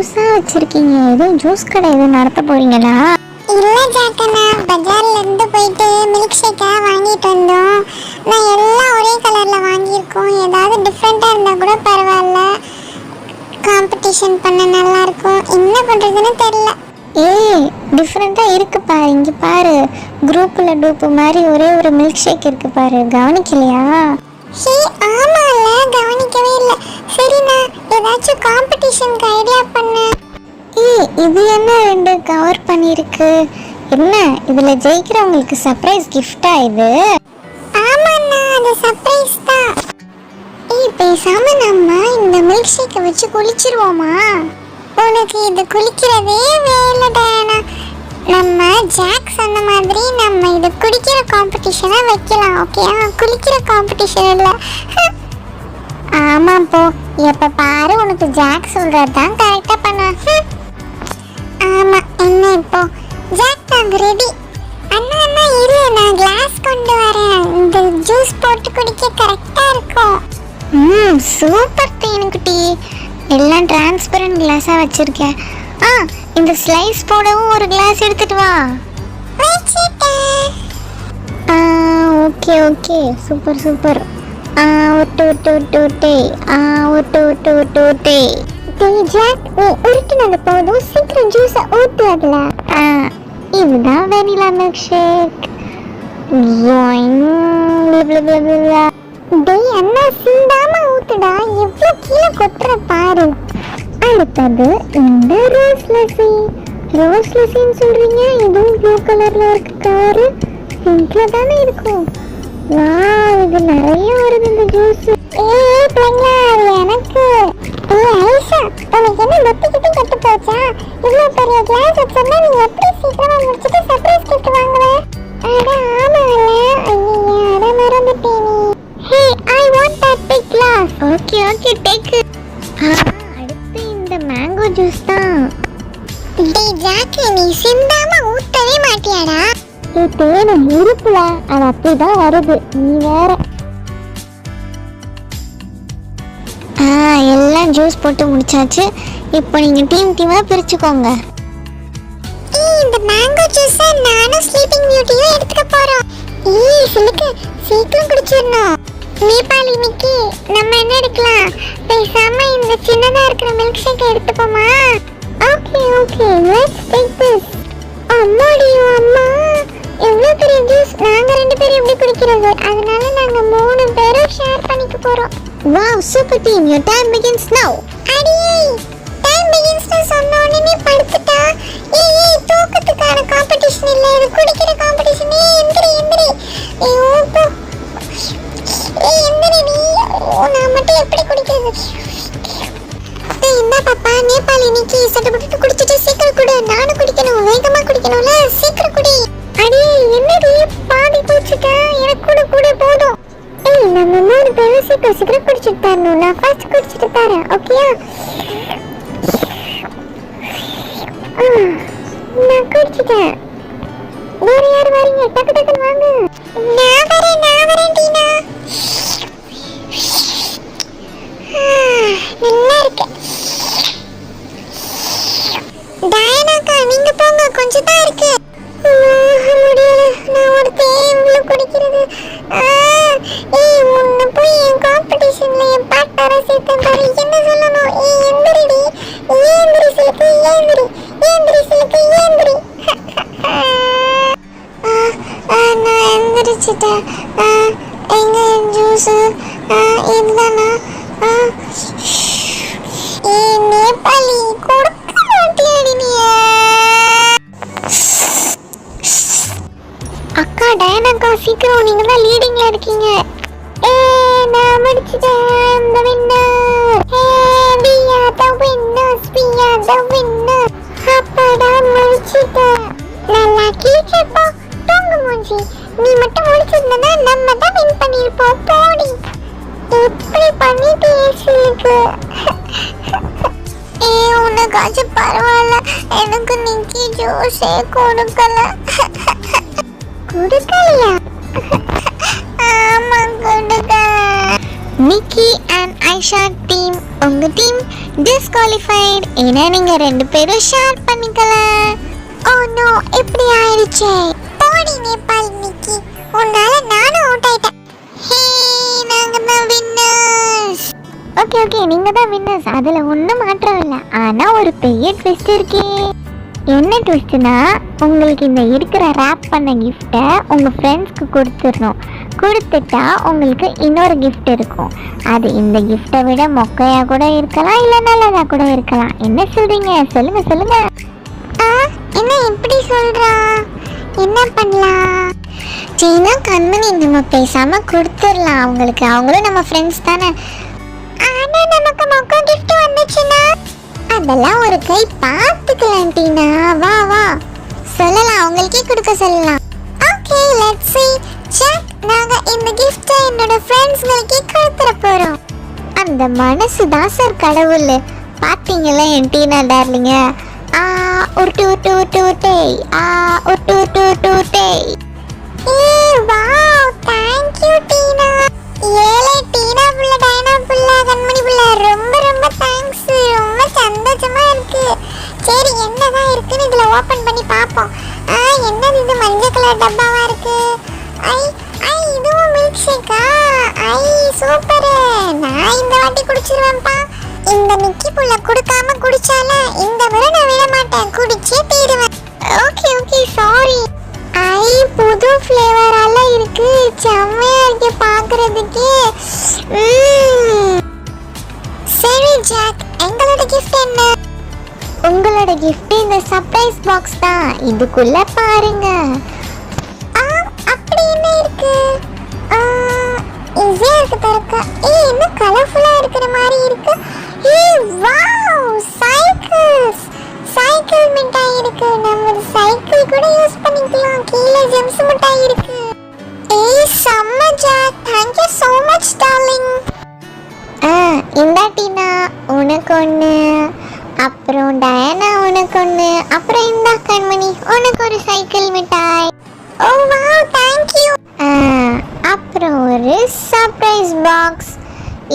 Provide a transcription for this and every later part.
புதுசா வச்சிருக்கீங்க. ஏதோ ஜூஸ் கடை எதுவும் நடத்த போறீங்களா? இல்ல ஜாக்கண்ணா, பஜார்ல இருந்து போயிட்டு மில்க் ஷேக்கா வாங்கிட்டு வந்தோம். நான் எல்லாம் ஒரே கலர்ல வாங்கியிருக்கோம். ஏதாவது டிஃப்ரெண்டா இருந்தா கூட பரவாயில்ல, காம்படிஷன் பண்ண நல்லா இருக்கும். என்ன பண்றதுன்னு தெரியல. டிஃப்ரெண்டா இருக்கு பாரு. இங்க பாரு, குரூப்ல டூப்பு மாதிரி ஒரே ஒரு மில்க் ஷேக் இருக்கு பாரு. கவனிக்கலையா? ஆமால, கவனிக்கவே இல்லை. சரிண்ணா, ஏதாச்சும் காம்படிஷனுக்கு ஐடியா பண்ண. இது என்ன ரெண்டு கவர் பண்ணிருக்கு? என்ன இதுல ஜெயிக்கிறவங்களுக்கு சர்ப்ரைஸ் கிஃப்டா இது? ஆமாண்ணா, அது சர்ப்ரைஸ் தான். பேசாம நம்ம இந்த மில்க் ஷேக்கை வச்சு குளிச்சிருவோமா? உனக்கு இது குளிக்கிறதே வேலை டயானா. நம்ம ஜாக் சொன்ன மாதிரி நம்ம இது குடிக்கிற காம்படிஷனா வைக்கலாம். ஓகேயா? குளிக்கிற காம்படிஷன் இல்லை. ஆமா போ, எப்ப பாரு உனக்கு ஜாக் சொல்றதுதான் கரெக்டா பண்ண. ஆமா, என்ன இப்போ ஜாக் நாங்க ரெடி. அண்ணா அண்ணா இரு, நான் கிளாஸ் கொண்டு வரேன். இந்த ஜூஸ் போட்டு குடிக்க கரெக்டா இருக்கும். சூப்பர் தேனுக்குட்டி. எல்லாம் டிரான்ஸ்பரண்ட் கிளாஸா வச்சிருக்கேன். இந்த ஸ்லைஸ் போடவும் ஒரு கிளாஸ் எடுத்துட்டு வா. Okay okay, super super. ஒட்டு ஒட்டு ஒட்டு ஒட்டே, ஒட்டு ஒட்டு ஒட்டு ஒட்டே. ஜாக், நீ உருட்டுனது போதும், சீக்கிரம் ஜூஸை ஊத்து அதுல. இதுதான் வெனிலா மில்க் ஷேக். டேய் அண்ணா, சிந்தாம ஊத்துடா, எவ்வளவு கீழே கொட்டுற பாரு. அடுத்தது இந்த ரோஸ் லஸ்ஸி. ரோஸ் லஸ்ஸின்னு சொல்றீங்க? இதுவும் ப்ளூ கலர்ல இருக்கு. கவரு பிங்க்ல தானே இருக்கும். வாவ், இது நிறைய வருது இந்த ஜூஸ். பிள்ளைங்களா, அது எனக்கு. ஐஷா, உனக்கு என்ன வெட்டிக்கிட்டு கட்டு போச்சா? இவ்வளவு பெரிய கிளாஸ் வச்சிருந்தா நீ எப்படி சீக்கிரமா முடிச்சுட்டு சர்ப்ரைஸ் கிஃப்ட் வாங்குவ? அட ஆமால, ஐயா அட மறந்துட்டேனே. Hey, I want that big glass. Okay, okay, take it. அடுத்து இந்த மேங்கோ ஜூஸ் தான். டேய் ஜாக், நீ சிந்தாம ஊத்தவே மாட்டியாடா? தேனு இருப்புல, அது அப்படிதான் வருது. நீ வேற. எல்லாம் ஜூஸ் போட்டு முடிச்சாச்சு. இப்போ நீங்க டீமா பிரிச்சுக்கோங்க. இந்த மேங்கோ ஜூஸ் நானும் ஸ்லீப்பிங் பியூட்டியும் எடுத்துக்க போறோம். சிலுக்கு, சீக்கிரம் குடிச்சிடணும். நேபாளி நிக்கி, நம்ம என்ன எடுக்கலாம்? பேசாம இந்த சின்னதா இருக்கிற மில்க் ஷேக் எடுத்துப்போமா? Okay okay, let's take this. அம்மாடி அம்மா, எவ்வளவு பெரிய ஜூஸ். நாங்க ரெண்டு பேரும் எப்படி குடிக்கிறது? அதனால நாங்க 3 பேரும் ஷேர் பண்ணிக்க போறோம். Wow, super team, your time begins now. அடியே, டைம் பிகின்ஸ் சொன்ன உடனே படுத்துட்டா. ஏய், தூக்கத்துக்கான காம்படிஷன் இல்ல, இது குடிக்கிற காம்படிஷன். எந்திரி எந்திரி. ஓப்போ, எந்திரி நீ. நான் மட்டும் எப்படி குடிக்கிறது? என்ன பாப்பா, நேபாளி நிக்கி சட்டப்பட்டு குடிச்சிட்டு சீக்கிரம் குடி. நானும் குடிக்கணும், வேகமா குடிக்கணும்ல, சீக்கிரம் குடி. அடி என்னடி பாதி குடிச்சிட்ட? எனக்கு கூட கூட போதும். நம்ம 3 பேரும் சீக்கிரம் சீக்கிரம் குடிச்சிட்டு தரணும். நான் ஃபர்ஸ்ட் குடிச்சிட்டு தரேன், ஓகேயா? நான் குடிச்சிட்டேன். வேற யார் வரீங்க? டக்கு டக்குன்னு வாங்க. நான் வரேன் டீனா. நல்லா இருக்கு. டயானாக்கா, நீங்க போங்க, கொஞ்சம் தான் இருக்கு. முடியல, நான் ஒருத்தே இவ்வளவு குடிக்கிறது. முன்ன போய் என் காம்படிஷன்ல என் பார்ட்னரை சேர்த்தேன் பாரு. என்ன சொல்லணும்? எந்திரிடி, ஏந்திரி சிலுக்கு, ஏந்திரி ஏந்திரி சிலுக்கு, ஏந்திரி. நான் எந்திரிச்சிட்டேன். எங்க ஜூஸ்? இதுதானா? நேபாளி, கொடுக்க மாட்டியாடி நீ? அக்கா டயானாக்கா, சீக்கிரம், நீங்க தான் லீடிங்ல இருக்கீங்க. நான் முடிச்சிட்டேன். the winner. We are the winners. We are the winners. அப்படா முடிச்சிட்டேன். நல்லா கேட்கப்பா. தூங்க மூஞ்சி, நீ மட்டும் முடிச்சிருந்தா நம்ம தான் வின் பண்ணிருப்போம். போடி, இப்படி பண்ணிட்டு ஏசிலுக்கு. உனக்காச்சும் பரவாயில்ல, எனக்கு நிக்கி ஜூஸே கொடுக்கல. கொடுக்கலையா? ஆமா, கொடுக்கல. Nikki and Aisha team உங்க டீம் டிஸ்குவாலிஃபைட். ஏன்னா நீங்க 2 பேரும் ஷேர் பண்ணிக்கல. ஓ நோ, இப்படி ஆயிடுச்சே. போடி நேபாள் நிக்கி, உன்னால நானும் அவுட் ஆயிட்டேன். ஹே, நாங்க தான் வின்னர்ஸ். ஓகே ஓகே, நீங்க தான் வின்னர்ஸ், அதுல ஒன்றும் மாற்றம் இல்லை. ஆனா ஒரு பெரிய ட்விஸ்ட் இருக்கே. என்ன ட்விஸ்ட்னா, உங்களுக்கு இந்த இருக்கிற ரேப் பண்ண கிஃப்ட்டை உங்கள் ஃப்ரெண்ட்ஸ்க்கு கொடுத்துடணும். கொடுத்துட்டா உங்களுக்கு இன்னொரு கிஃப்ட் இருக்கும். அது இந்த கிஃப்ட்டை விட மொக்கையாக கூட இருக்கலாம், இல்லை நல்லதாக கூட இருக்கலாம். என்ன சொல்கிறீங்க? சொல்லுங்கள் சொல்லுங்கள். என்ன இப்படி சொல்றா? என்ன பண்ணலாம்? சீனா கண்மணி, நம்ம பேசாமல் கொடுத்துடலாம் அவங்களுக்கு. அவங்களும் நம்ம ஃப்ரெண்ட்ஸ் தானே. ஆனா நமக்கு மொக்க gift வந்துச்சுன்னா அதெல்லாம் ஒரு கை பார்த்துக்கலாம் டீனா. வா வா சொல்லலாம், அவங்களுக்கே கொடுக்க சொல்லலாம். Okay, let's see. செக், நாங்க இந்த gift என்னோட ஃப்ரெண்ட்ஸ்களுக்கு கொடுத்துற போறோம். அந்த மனசு தான் சார் கடவுள். பார்த்தீங்களா என் டீனா டார்லிங்க? உருட்டு உருட்டு உருட்டு உருட்டே, உருட்டு உருட்டு உருட்டு உருட்டே. வாவ், தேங்க் யூ டீனா. ஏலே டீனா புள்ள, டைனா புள்ள, கண்மணி புள்ள, ரொம்ப ரொம்ப தேங்க்ஸ். ரொம்ப சந்தோஷமா இருக்கு. சரி, என்னதான் இருக்குன்னு இதுல ஓபன் பண்ணி பாப்போம். என்னது இது? மஞ்சள் கலர் டப்பாவா இருக்கு. ஐ ஐ, இதுவும் மில்க் ஷேக்கா? ஐ சூப்பர். நான் இந்த வாட்டி குடிச்சிருவேன்ப்பா. இந்த நிக்கி புள்ள குடுக்காம குடிச்சால இந்த முறை நான் விட மாட்டேன், குடிச்சே தீருவேன். Okay okay, sorry. ஐ, புது ஃப்ளேவரால இருக்கு. செம்மையா இருக்கு பார்க்கிறதுக்கு. சரி ஜாக், எங்களோட கிஃப்ட் என்ன? உங்களோட gift இந்த சர்ப்ரைஸ் பாக்ஸ் தான். இதுக்குள்ள பாருங்க. அப்படி என்ன இருக்கு? ஈஸியா இருக்கு திறக்க. என்ன கலர்ஃபுல்லா இருக்கிற மாதிரி இருக்கு. Wow, cycles. சைக்கிள் மிட்டாய் இருக்கு. நம்ம சைக்கிள் கூட யூஸ் பண்ணிக்கலாம். கீழே ஜெம்ஸ் மிட்டாய் இருக்கு. செம்ம ஜாக், thank you so much darling. இந்த டீனா உனக்கு ஒன்று, அப்புறம் டயானா உனக்கு ஒன்று, அப்புறம் இந்த கண்மணி உனக்கு ஒரு சைக்கிள் மிட்டாய். ஓ வாவ், தேங்க் யூ. அப்புறம் ஒரு சர்ப்ரைஸ் பாக்ஸ்.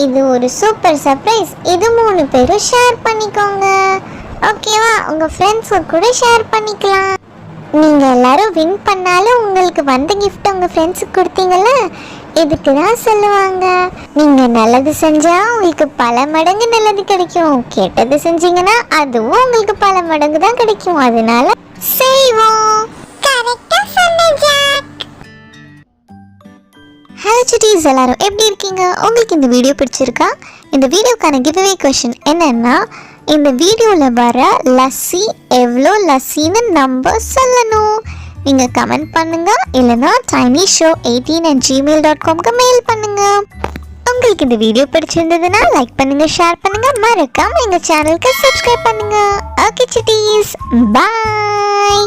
இது ஒரு சூப்பர் சர்ப்ரைஸ். இது 3 பேரும் ஷேர் பண்ணிக்கோங்க. ஓகேவா? உங்கள் ஃப்ரெண்ட்ஸுக்கு கூட ஷேர் பண்ணிக்கலாம். நீங்கள் எல்லாரும் வின் பண்ணாலும் உங்களுக்கு வந்த கிஃப்ட் உங்கள் ஃப்ரெண்ட்ஸுக்கு கொடுத்தீங்கல்ல, இதுக்கு தான் சொல்லுவாங்க. நீங்கள் நல்லது செஞ்சால் உங்களுக்கு பல மடங்கு நல்லது கிடைக்கும். கெட்டது செஞ்சீங்கன்னா அதுவும் உங்களுக்கு பல மடங்கு தான் கிடைக்கும். அதனால செய்வோம். கரெக்டா சொன்ன ஜாக். ஹலோ சுட்டீஸ், எல்லாரும் எப்படி இருக்கீங்க? உங்களுக்கு இந்த வீடியோ பிடிச்சிருக்கா? இந்த வீடியோக்கான கிவ்அவே கொஷின் என்னன்னா, இந்த வீடியோவில் வர லஸ்ஸி எவ்வளோ லஸ்ஸின்னு நம்பர் சொல்லணும். நீங்கள் கமெண்ட் பண்ணுங்க, இல்லைனா tinyshow18@gmail.com மெயில் பண்ணுங்க. உங்களுக்கு இந்த வீடியோ பிடிச்சிருந்ததுன்னா லைக் பண்ணுங்க, ஷேர் பண்ணுங்க, மறக்காம எங்கள் சேனலுக்கு சப்ஸ்கிரைப் பண்ணுங்க. ஓகே சுட்டீஸ், பாய்.